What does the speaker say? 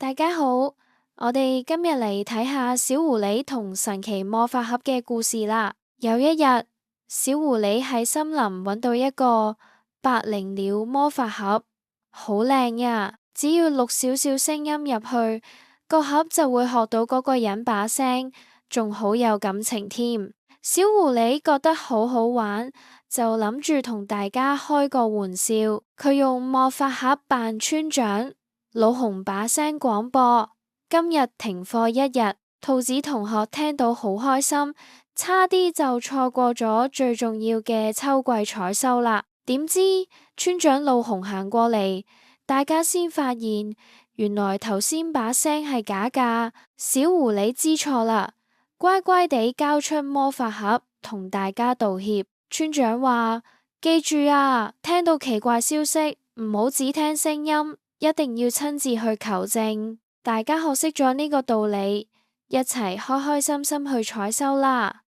大家好，我哋今日嚟睇下小狐狸同神奇魔法盒嘅故事啦。有一日，小狐狸喺森林揾到一個百靈鳥魔法盒，好靚呀！只要錄少少聲音入去，個盒就會學到嗰個人把聲，仲好有感情添。小狐狸覺得好好玩，就諗住同大家開個玩笑。佢用魔法盒扮村長。老熊把聲廣播：今日停課一日。兔子同學聽到好開心，差啲就錯過咗最重要嘅秋季採收啦。點知村長老熊行過嚟，大家先發現原來頭先把聲係假㗎。小狐狸知錯啦，乖乖地交出魔法盒，同大家道歉。村長話：記住啊，聽到奇怪消息唔好只聽聲音，一定要親自去求證。大家學識咗呢個道理，一齊開開心心去採收啦。